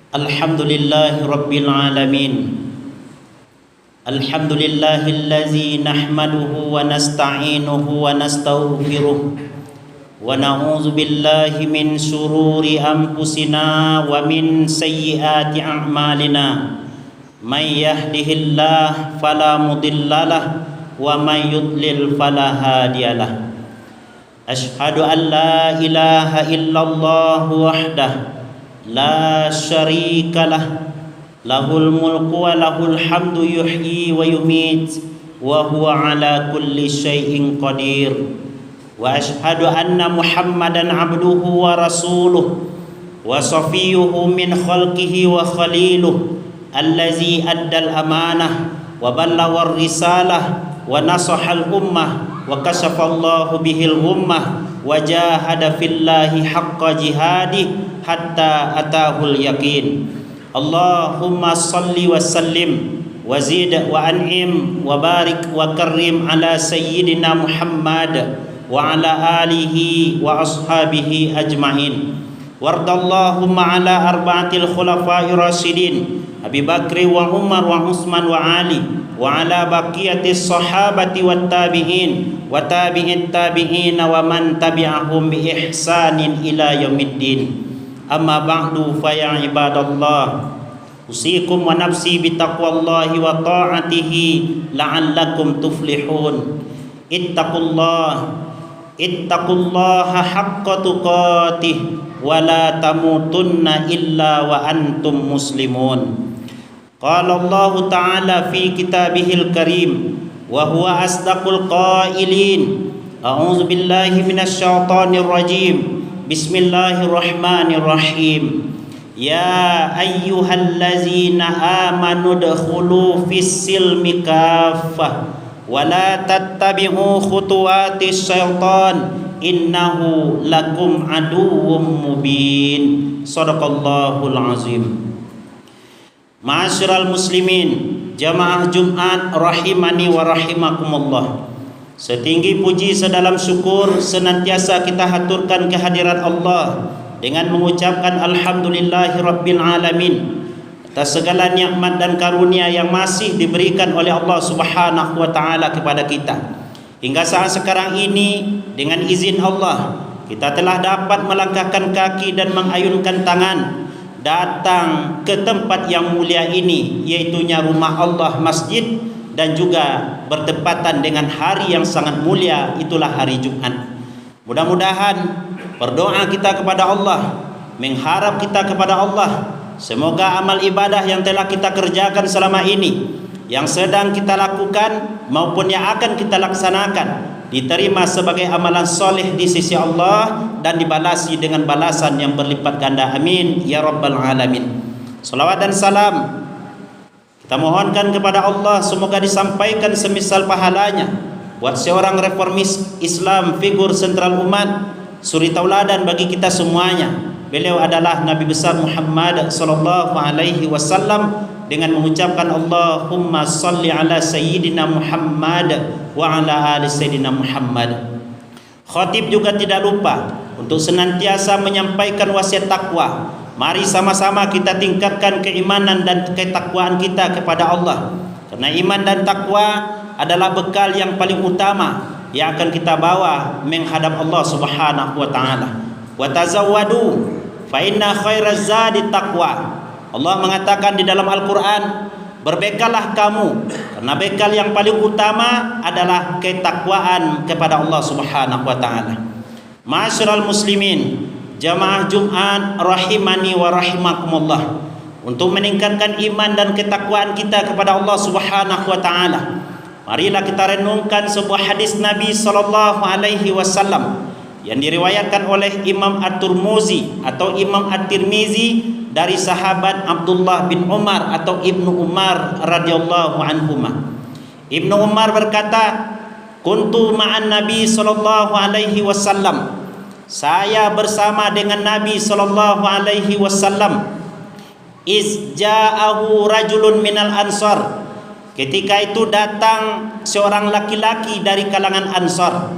Alhamdulillahi Rabbil Alamin. Alhamdulillahillazi nahmaduhu wa nasta'inuhu wa nastaghfiruh wa na'udzu billahi min shururi anfusina wa min sayyiati a'malina. May yahdihillahu fala mudhillalah wa may yudlil fala hadiyalah. Asyhadu an la ilaha illallah wahdahu la syarikalah, lahul mulku wa lahul hamdu yuhyi wa yumit wa huwa ala kulli syai'in qadir. Wa ashhadu anna Muhammadan abduhu wa rasuluh wa safiyuhu min khalqihi wa khaliluh allazi addal amanah wa ballagha risalah wa nasahal ummah wa kashafallahu bihil ummah wa jahada fillahi haqqa jihadih hatta atahul yaqin. Allahumma salli wa sallim wa zid wa an'im wa barik wa karrim ala sayyidina Muhammad wa ala alihi wa ashabihi ajma'in. Wardallahumma ala arba'atil khulafa'ir rasyidin Abi Bakri wa Umar wa Utsman wa Ali wa ala baqiyatis sahabati wat tabi'in wa tabi'it tabi'in wa man tabi'ahum bi ihsanin ila yaumiddin. Amma ba'du fa ya ibadallah, usikum wa nafsi bi taqwallahi wa ta'atihi la'allakum tuflihun. Ittaqullaha haqqa tuqatih wa la tamutunna illa wa antum muslimun. Qala Allah ta'ala fi kitabihil karim wa huwa asdaqul qailin. A'udzu billahi minasy syaithanir rajim. Bismillahirrahmanirrahim. Ya ayyuhallazina amanu dkhulu fis-silmi kaffah wa la tattabi'u khutuwatis syaitan innahu lakum aduwwum mubin. Shadaqallahul azim. Ma'asyiral muslimin, jamaah Jumat rahimani wa rahimakumullah. Setinggi puji sedalam syukur senantiasa kita haturkan kehadirat Allah dengan mengucapkan alhamdulillahi rabbil alamin atas segala nikmat dan karunia yang masih diberikan oleh Allah Subhanahu wa taala kepada kita. Hingga saat sekarang ini dengan izin Allah kita telah dapat melangkahkan kaki dan mengayunkan tangan datang ke tempat yang mulia ini, yaitunya rumah Allah, masjid, dan juga bertepatan dengan hari yang sangat mulia, itulah hari Jumat. Mudah-mudahan berdoa kita kepada Allah, mengharap kita kepada Allah, semoga amal ibadah yang telah kita kerjakan selama ini, yang sedang kita lakukan maupun yang akan kita laksanakan, diterima sebagai amalan soleh di sisi Allah dan dibalasi dengan balasan yang berlipat ganda. Amin ya rabbal alamin. Salawat dan salam kita mohonkan kepada Allah semoga disampaikan semisal pahalanya buat seorang reformis Islam, figur sentral umat, suri tauladan bagi kita semuanya. Beliau adalah Nabi besar Muhammad sallallahu alaihi wasallam dengan mengucapkan Allahumma salli ala sayyidina Muhammad wa ala ali sayyidina Muhammad. Khatib juga tidak lupa untuk senantiasa menyampaikan wasiat takwa. Mari sama-sama kita tingkatkan keimanan dan ketakwaan kita kepada Allah, karena iman dan takwa adalah bekal yang paling utama yang akan kita bawa menghadap Allah Subhanahu wa taala. Wa tazawwadu fa inna khairaz zadi taqwa. Allah mengatakan di dalam Al-Qur'an, berbekallah kamu karena bekal yang paling utama adalah ketakwaan kepada Allah Subhanahu wa taala. Ma'asyiral muslimin, jamaah Jumat rahimani wa rahimakumullah, untuk meningkatkan iman dan ketakwaan kita kepada Allah Subhanahu wa taala, marilah kita renungkan sebuah hadis Nabi sallallahu alaihi wasallam yang diriwayatkan oleh Imam At-Tirmizi atau Imam At-Tirmizi dari sahabat Abdullah bin Umar atau Ibnu Umar radhiyallahu anhuma. Ibnu Umar berkata, "Kuntu ma'an Nabi sallallahu alaihi wasallam." Saya bersama dengan Nabi sallallahu alaihi wasallam. Iz ja'ahu rajulun minal ansar. Ketika itu datang seorang laki-laki dari kalangan Ansar.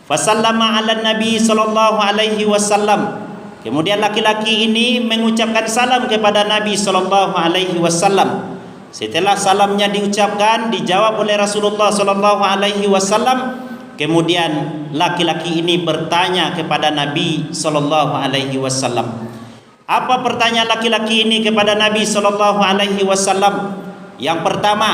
Fasallama ala Nabi sallallahu alaihi wasallam. Kemudian laki-laki ini mengucapkan salam kepada Nabi sallallahu alaihi wasallam. Setelah salamnya diucapkan, dijawab oleh Rasulullah sallallahu alaihi wasallam, kemudian laki-laki ini bertanya kepada Nabi sallallahu alaihi wasallam. Apa pertanyaan laki-laki ini kepada Nabi sallallahu alaihi wasallam? Yang pertama,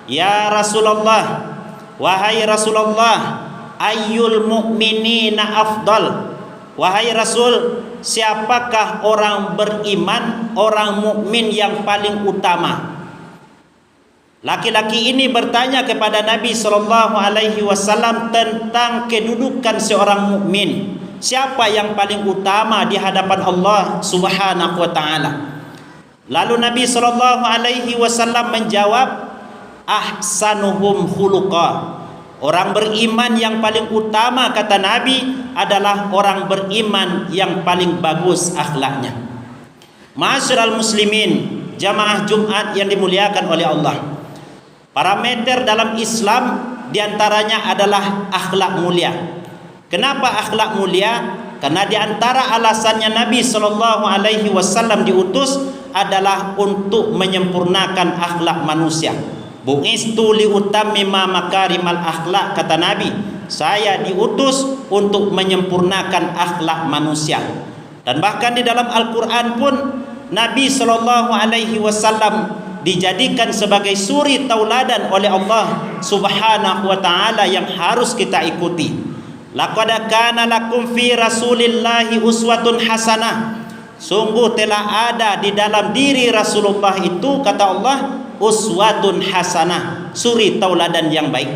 ya Rasulullah, wahai Rasulullah, ayyul mu'minina afdal? Wahai Rasul, siapakah orang beriman, orang mukmin yang paling utama? Laki-laki ini bertanya kepada Nabi sallallahu alaihi wasallam tentang kedudukan seorang mukmin. Siapa yang paling utama di hadapan Allah Subhanahu wa taala? Lalu Nabi sallallahu alaihi wasallam menjawab, ahsanuhum khuluqa. Orang beriman yang paling utama, kata Nabi, adalah orang beriman yang paling bagus akhlaknya. Ma'asyiral muslimin, jamaah Jumat yang dimuliakan oleh Allah. Parameter dalam Islam diantaranya adalah akhlak mulia. Kenapa akhlak mulia? Karena diantara alasannya Nabi SAW diutus adalah untuk menyempurnakan akhlak manusia. Bu'istu liutammima makarimal akhlak, kata Nabi, saya diutus untuk menyempurnakan akhlak manusia. Dan bahkan di dalam Al-Quran pun Nabi SAW dijadikan sebagai suri tauladan oleh Allah Subhanahu wa taala yang harus kita ikuti. Laqad kana lakum fi Rasulillahi uswatun hasanah. Sungguh telah ada di dalam diri Rasulullah itu, kata Allah, uswatun hasanah, suri tauladan yang baik.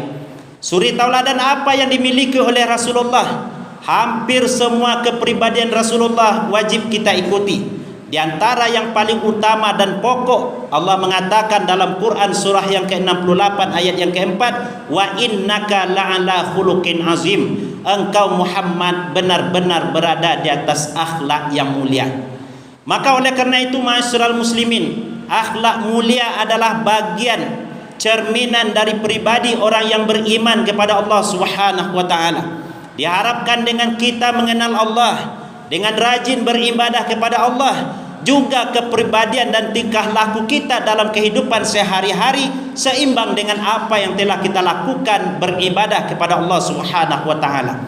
Suri tauladan apa yang dimiliki oleh Rasulullah? Hampir semua kepribadian Rasulullah wajib kita ikuti. Di antara yang paling utama dan pokok, Allah mengatakan dalam Quran surah yang ke-68 ayat yang ke-4, wa innaka la'ala khuluqin azim. Engkau Muhammad benar-benar berada di atas akhlak yang mulia. Maka oleh karena itu, ma'asyiral muslimin, akhlak mulia adalah bagian cerminan dari pribadi orang yang beriman kepada Allah Subhanahu wa taala. Diharapkan dengan kita mengenal Allah, dengan rajin beribadah kepada Allah, juga kepribadian dan tingkah laku kita dalam kehidupan sehari-hari seimbang dengan apa yang telah kita lakukan beribadah kepada Allah Subhanahu wa taala.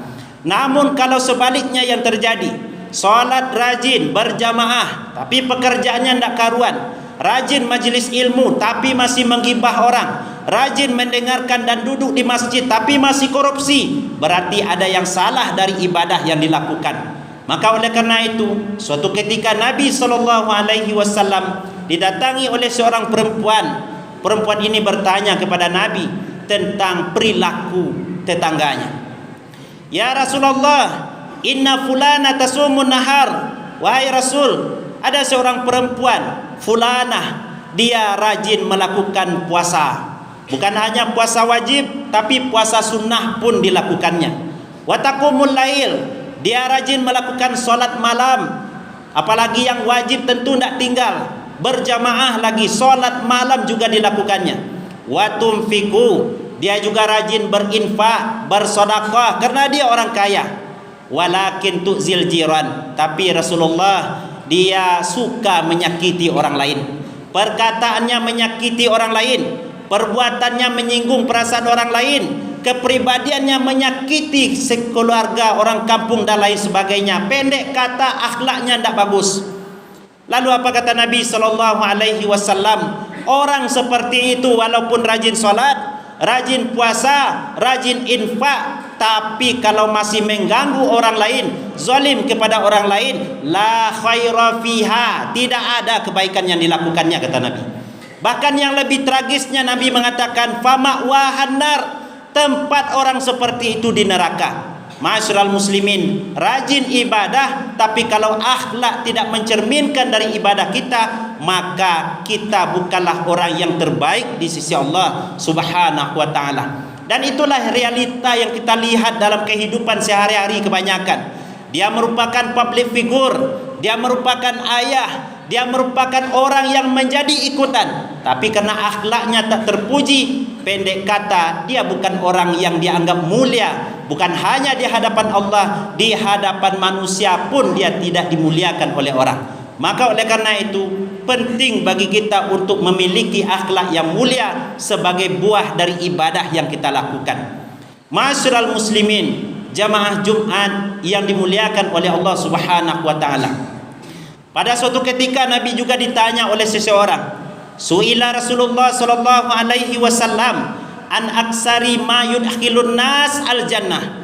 Namun kalau sebaliknya yang terjadi, salat rajin berjamaah tapi pekerjaannya tidak karuan, rajin majlis ilmu tapi masih menggibah orang, rajin mendengarkan dan duduk di masjid tapi masih korupsi, berarti ada yang salah dari ibadah yang dilakukan. Maka oleh karena itu, suatu ketika Nabi SAW didatangi oleh seorang perempuan. Perempuan ini bertanya kepada Nabi tentang perilaku tetangganya. Ya Rasulullah, inna fulana tasumun nahar. Wahai Rasul, ada seorang perempuan fulanah, dia rajin melakukan puasa. Bukan hanya puasa wajib, tapi puasa sunnah pun dilakukannya. Wa taqumul lail, dia rajin melakukan solat malam. Apalagi yang wajib tentu tidak tinggal, berjamaah lagi, solat malam juga dilakukannya. Wa tunfiku, dia juga rajin berinfak, bersedekah karena dia orang kaya. Walakin tu'zil jiran, tapi Rasulullah, dia suka menyakiti orang lain. Perkataannya menyakiti orang lain, perbuatannya menyinggung perasaan orang lain, kepribadiannya menyakiti sekeluarga, orang kampung dan lain sebagainya. Pendek kata, akhlaknya tidak bagus. Lalu apa kata Nabi SAW? Orang seperti itu walaupun rajin sholat, rajin puasa, rajin infak, tapi kalau masih mengganggu orang lain, zalim kepada orang lain, la khaira fiha, tidak ada kebaikan yang dilakukannya, kata Nabi. Bahkan yang lebih tragisnya, Nabi mengatakan fama'wahan nar, tempat orang seperti itu di neraka. Ma'asyiral muslimin, rajin ibadah tapi kalau akhlak tidak mencerminkan dari ibadah kita, maka kita bukanlah orang yang terbaik di sisi Allah Subhanahu wa taala. Dan itulah realita yang kita lihat dalam kehidupan sehari-hari kebanyakan. Dia merupakan public figure, dia merupakan ayah, dia merupakan orang yang menjadi ikutan, tapi karena akhlaknya tak terpuji, pendek kata, dia bukan orang yang dianggap mulia. Bukan hanya di hadapan Allah, di hadapan manusia pun dia tidak dimuliakan oleh orang. Maka oleh karena itu, penting bagi kita untuk memiliki akhlak yang mulia sebagai buah dari ibadah yang kita lakukan. Ma'asyiral muslimin, jamaah Jumat yang dimuliakan oleh Allah Subhanahu wa taala. Pada suatu ketika Nabi juga ditanya oleh seseorang. Su'ila Rasulullah sallallahu alaihi wasallam an aksari ma yudkhilun nas al jannah.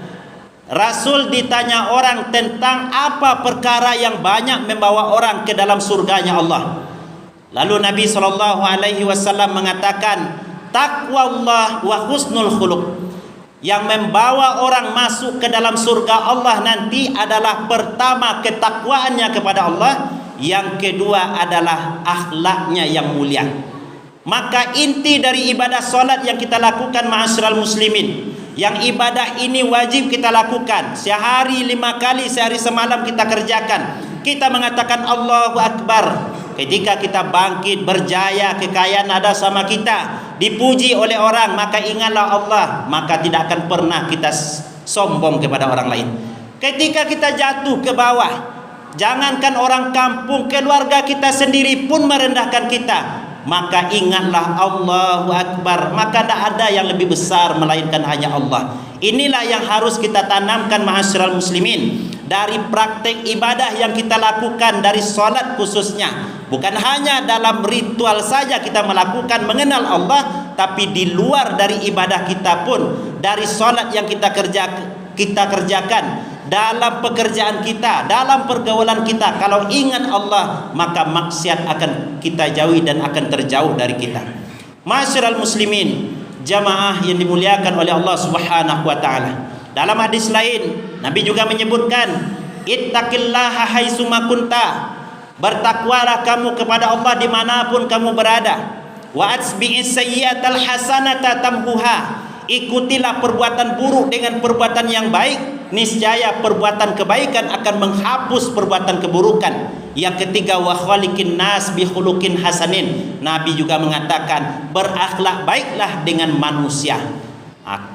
Rasul ditanya orang tentang apa perkara yang banyak membawa orang ke dalam surganya Allah. Lalu Nabi sallallahu alaihi wasallam mengatakan, taqwallah wa husnul khuluq. Yang membawa orang masuk ke dalam surga Allah nanti adalah pertama ketakwaannya kepada Allah, yang kedua adalah akhlaknya yang mulia. Maka inti dari ibadah solat yang kita lakukan, ma'asyiral muslimin, yang ibadah ini wajib kita lakukan sehari 5 kali, sehari semalam kita kerjakan. Kita mengatakan Allahu Akbar ketika kita bangkit berjaya, kekayaan ada sama kita, dipuji oleh orang, maka ingatlah Allah, maka tidak akan pernah kita sombong kepada orang lain. Ketika kita jatuh ke bawah, jangankan orang kampung, keluarga kita sendiri pun merendahkan kita, maka ingatlah Allahu Akbar, maka tidak ada yang lebih besar melainkan hanya Allah. Inilah yang harus kita tanamkan, ma'asyiral muslimin, dari praktek ibadah yang kita lakukan, dari solat khususnya. Bukan hanya dalam ritual saja kita melakukan mengenal Allah, tapi di luar dari ibadah kita pun, dari solat yang kita kerjakan, dalam pekerjaan kita, dalam pergaulan kita, kalau ingat Allah, maka maksiat akan kita jauhi dan akan terjauh dari kita. Ma'asyiral muslimin, jamaah yang dimuliakan oleh Allah Subhanahu wa taala. Dalam hadis lain, Nabi juga menyebutkan, ittaqillaha haitsuma kunta. Bertakwalah kamu kepada Allah dimanapun kamu berada. Wa atsbi'is sayyi'atal hasanata tamhuha. Ikutilah perbuatan buruk dengan perbuatan yang baik, niscaya perbuatan kebaikan akan menghapus perbuatan keburukan. Yang ketiga, wa khaliqin nas bi khuluqin hasanin. Nabi juga mengatakan, berakhlak baiklah dengan manusia.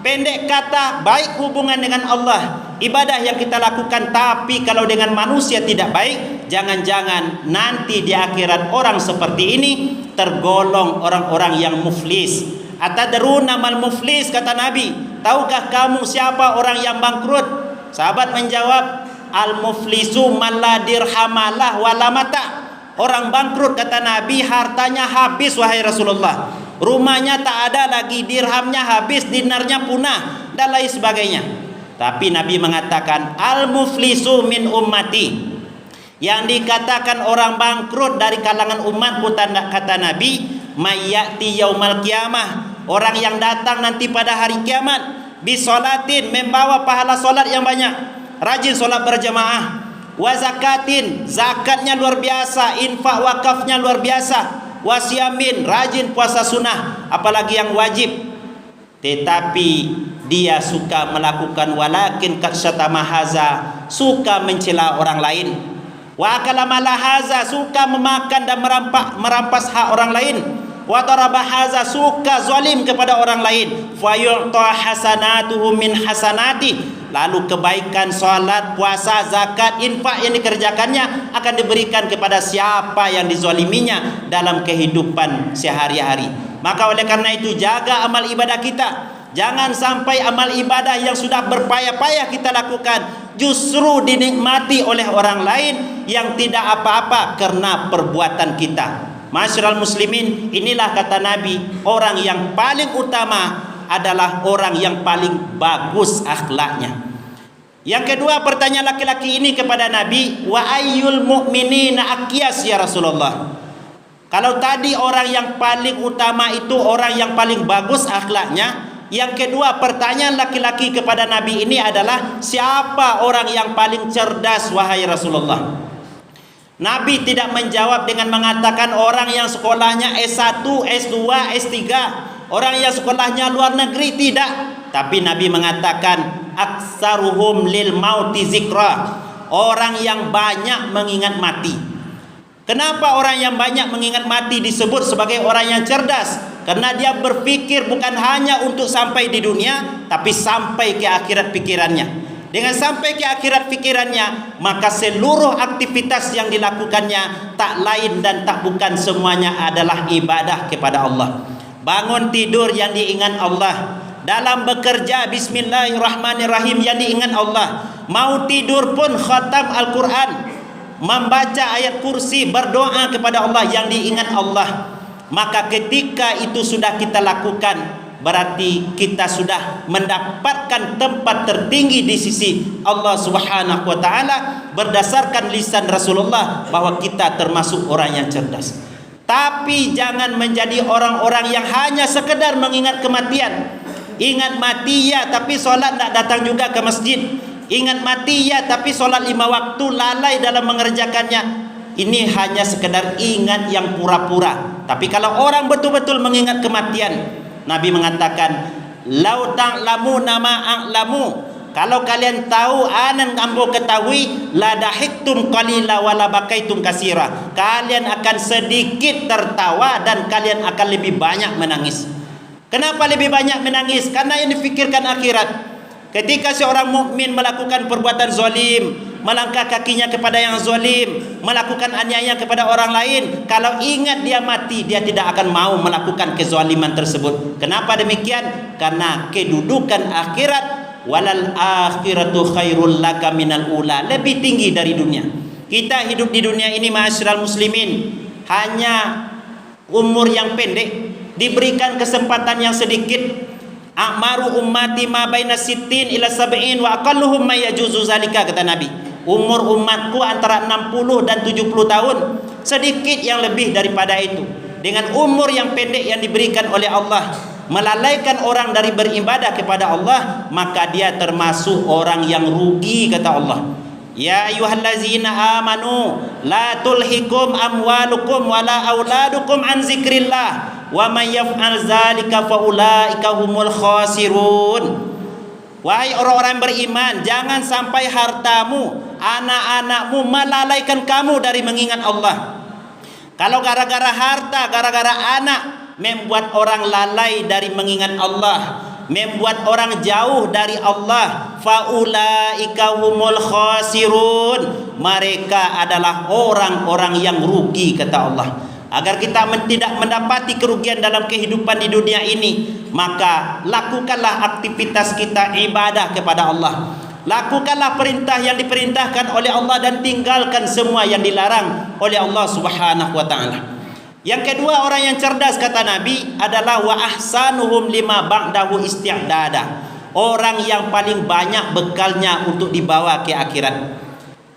Pendek kata, baik hubungan dengan Allah, ibadah yang kita lakukan, tapi kalau dengan manusia tidak baik, jangan-jangan nanti di akhirat orang seperti ini tergolong orang-orang yang muflis. Atadruna mal muflis, kata Nabi, tahukah kamu siapa orang yang bangkrut? Sahabat menjawab, al muflisu man la dirhamalah wala mata. Orang bangkrut, kata Nabi, hartanya habis wahai Rasulullah, rumahnya tak ada lagi, dirhamnya habis, dinarnya punah, dan lain sebagainya. Tapi Nabi mengatakan, al muflisu min ummati. Yang dikatakan orang bangkrut dari kalangan umatku, kata Nabi, mayyati yaumal qiyamah, orang yang datang nanti pada hari kiamat, bisolatin, membawa pahala solat yang banyak, rajin solat berjamaah, wa zakatin, zakatnya luar biasa, infak wakafnya luar biasa, wasiamin, rajin puasa sunnah, apalagi yang wajib. Tetapi dia suka melakukan walakin katsatama haza, suka mencela orang lain, wa akala malahaza, suka memakan dan merampas hak orang lain, wa daraba haza, suka zalim kepada orang lain, fa yu'ta hasanatuhu min hasanati, lalu kebaikan salat, puasa, zakat, infak yang dikerjakannya akan diberikan kepada siapa yang dizaliminya dalam kehidupan sehari-hari. Maka oleh karena itu, jaga amal ibadah kita. Jangan sampai amal ibadah yang sudah berpayah-payah kita lakukan justru dinikmati oleh orang lain yang tidak apa-apa karena perbuatan kita. Ma'asyiral muslimin, inilah kata Nabi, orang yang paling utama adalah orang yang paling bagus akhlaknya. Yang kedua, pertanyaan laki-laki ini kepada Nabi, wa ayyul mu'minina aqyas ya Rasulullah. Kalau tadi orang yang paling utama itu orang yang paling bagus akhlaknya, yang kedua pertanyaan laki-laki kepada Nabi ini adalah, siapa orang yang paling cerdas wahai Rasulullah? Nabi tidak menjawab dengan mengatakan orang yang sekolahnya S1, S2, S3, orang yang sekolahnya luar negeri, tidak. Tapi Nabi mengatakan aksaruhum lil mauti zikra, orang yang banyak mengingat mati. Kenapa orang yang banyak mengingat mati disebut sebagai orang yang cerdas? Karena dia berpikir bukan hanya untuk sampai di dunia, tapi sampai ke akhirat pikirannya. Dengan sampai ke akhirat pikirannya, maka seluruh aktivitas yang dilakukannya tak lain dan tak bukan semuanya adalah ibadah kepada Allah. Bangun tidur yang diingat Allah, dalam bekerja bismillahirrahmanirrahim yang diingat Allah, mau tidur pun khatam Al-Quran, membaca ayat kursi, berdoa kepada Allah yang diingat Allah. Maka ketika itu sudah kita lakukan, berarti kita sudah mendapatkan tempat tertinggi di sisi Allah Subhanahu wa taala berdasarkan lisan Rasulullah bahwa kita termasuk orang yang cerdas. Tapi jangan menjadi orang-orang yang hanya sekedar mengingat kematian. Ingat mati ya, tapi solat tak datang juga ke masjid. Ingat mati ya, tapi solat 5 waktu lalai dalam mengerjakannya. Ini hanya sekedar ingat yang pura-pura. Tapi kalau orang betul-betul mengingat kematian, Nabi mengatakan, "Lau ta'lamuna ma a'lamu." Kalau kalian tahu anan ambo ketahui, la dahiktum qalila wa la bakaitum katsira. Kalian akan sedikit tertawa dan kalian akan lebih banyak menangis. Kenapa lebih banyak menangis? Karena yang difikirkan akhirat. Ketika seorang mukmin melakukan perbuatan zalim, melangkah kakinya kepada yang zalim, melakukan aniaya kepada orang lain, kalau ingat dia mati, dia tidak akan mau melakukan kezaliman tersebut. Kenapa demikian? Karena kedudukan akhirat, walal akhiratu khairul laka minal ula, lebih tinggi dari dunia. Kita hidup di dunia ini, ma'asyiral muslimin, hanya umur yang pendek, diberikan kesempatan yang sedikit. A'maru ummati ma baina sittin ila sab'in wa aqalluhum ma yajuzu zalika, kata Nabi. Umur umatku antara 60 dan 70 tahun, sedikit yang lebih daripada itu. Dengan umur yang pendek yang diberikan oleh Allah, melalaikan orang dari beribadah kepada Allah, maka dia termasuk orang yang rugi, kata Allah. Ya ayyuhallazina amanu la tulhikum amwalukum wala auladukum an zikrillah wa may yaf'al dzalika fa ulaika humul khasirun. Wahai orang-orang beriman, jangan sampai hartamu, anak-anakmu melalaikan kamu dari mengingat Allah. Kalau gara-gara harta, gara-gara anak membuat orang lalai dari mengingat Allah, membuat orang jauh dari Allah, faulaika humul khasirun, mereka adalah orang-orang yang rugi, kata Allah. Agar kita tidak mendapati kerugian dalam kehidupan di dunia ini, maka lakukanlah aktivitas kita ibadah kepada Allah. Lakukanlah perintah yang diperintahkan oleh Allah dan tinggalkan semua yang dilarang oleh Allah Subhanahu wa taala. Yang kedua, orang yang cerdas, kata Nabi, adalah wa ahsanuhum lima ba'dahu isti'dada. Orang yang paling banyak bekalnya untuk dibawa ke akhirat.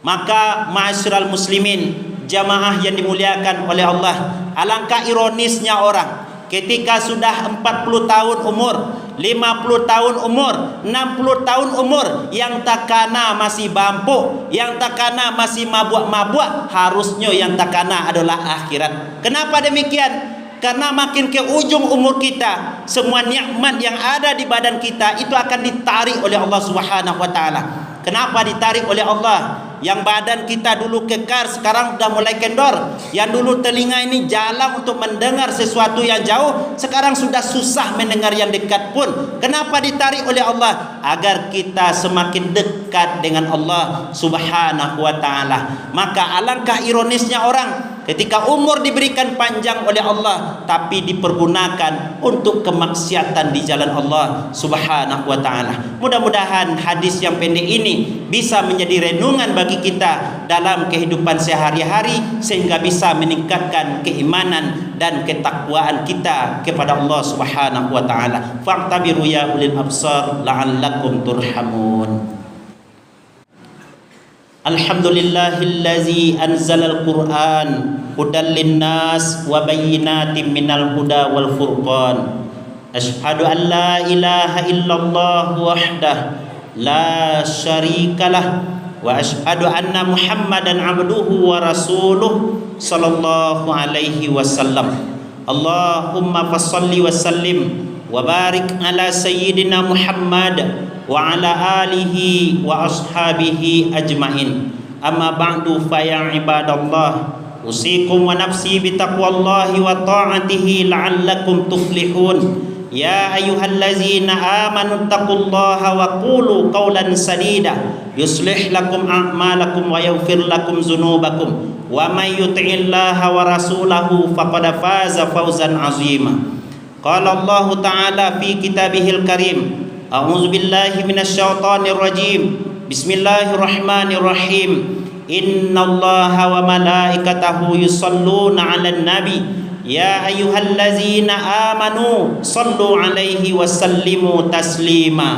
Maka ma'asyiral muslimin, jamaah yang dimuliakan oleh Allah, alangkah ironisnya orang ketika sudah 40 tahun umur, 50 tahun umur, 60 tahun umur, yang takana masih bampu, yang takana masih mabuk-mabuk, harusnya yang takana adalah akhirat. Kenapa demikian? Karena makin ke ujung umur kita, semua nikmat yang ada di badan kita itu akan ditarik oleh Allah Subhanahu wa taala. Kenapa ditarik oleh Allah? Yang badan kita dulu kekar, sekarang sudah mulai kendor. Yang dulu telinga ini jalan untuk mendengar sesuatu yang jauh, sekarang sudah susah mendengar yang dekat pun. Kenapa ditarik oleh Allah? Agar kita semakin dekat dengan Allah Subhanahu wa taala. Maka alangkah ironisnya orang ketika umur diberikan panjang oleh Allah, tapi dipergunakan untuk kemaksiatan di jalan Allah Subhanahu wa taala. Mudah-mudahan hadis yang pendek ini bisa menjadi renungan bagi kita dalam kehidupan sehari-hari, sehingga bisa meningkatkan keimanan dan ketakwaan kita kepada Allah Subhanahu wa taala. Fa'tabiru ya ulil absar la'allakum turhamun. Alhamdulillahillazi anzalal Qur'an hudan linnas wa bayyinatin minal huda wal furqan. Asyhadu an la ilaha illallah wahdah la syarikalah wa asyhadu anna Muhammadan abduhu wa rasuluh sallallahu alaihi wasallam. Allahumma fassalli wa sallim wa barik ala sayyidina Muhammad wa ala alihi wa ashabihi ajmain. Amma ba'du fa ya ibadallah أوصيكم ونفسي بتقوى الله وطاعته لعلكم تفلحون يا أيها الذين آمنوا اتقوا الله وقولوا قولا سديدا يصلح لكم أعمالكم ويغفر لكم ذنوبكم ومن يطع الله ورسوله فقد فاز فوزا عظيما قال الله تعالى في كتابه الكريم أعوذ بالله من الشيطان الرجيم بسم الله الرحمن الرحيم إن الله وملائكته يصلون على النبي يا أيها الذين آمنوا صلوا عليه وسلموا تسليما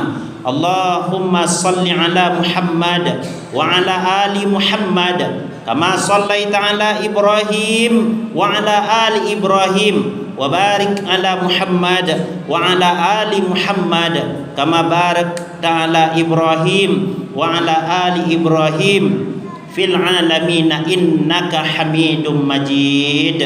اللهم صل على محمد وعلى آل محمد كما صليت على إبراهيم وعلى آل إبراهيم وبارك على محمد وعلى آل محمد كما باركت على إبراهيم وعلى آل إبراهيم في العالمين إنك حميد مجيد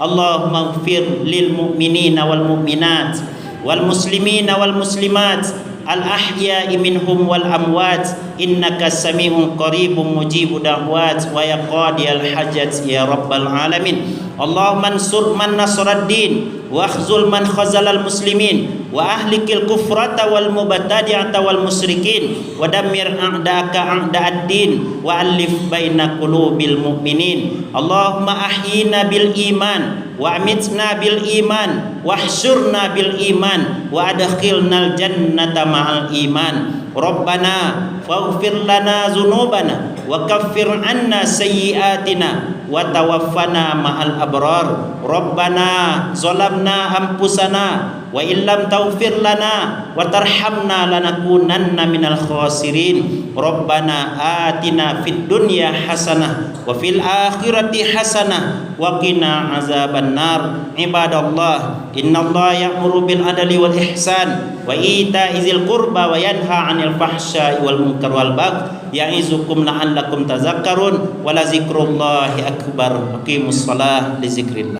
اللهم اغفر للمؤمنين والمؤمنات والمسلمين والمسلمات الأحياء منهم والأموات إنك سميع قريب مجيب دعوات ويا قاضي الحاجات يا رب العالمين اللهم انصر من نصر الدين واخذل من خذل المسلمين وأهلك الكفرة والمبتدعة والمشركين ودمر أعداءك أعداء الدين وألف بين قلوب المؤمنين اللهم أحينا بالإيمان وأمتنا بالإيمان واحشرنا بالإيمان وأدخلنا الجنة مع الإيمان ربنا فاغفر لنا ذنوبنا وكفر عنا سيئاتنا وتوفنا مع الأبرار ربنا ظلمنا أنفسنا وإن لم تغفر لنا وترحمنا لنكونن من الخاسرين ربنا آتنا في الدنيا حسنة وفي الآخرة حسنة وقنا عذاب النار عباد الله إن الله يأمر بالعدل والإحسان وإيتاء ذي القربى وينهى عن الفحشاء والمنكر والبغي يعظكم لعلكم تذكرون ولذكر الله أكبر أقيموا الصلاة لذكر الله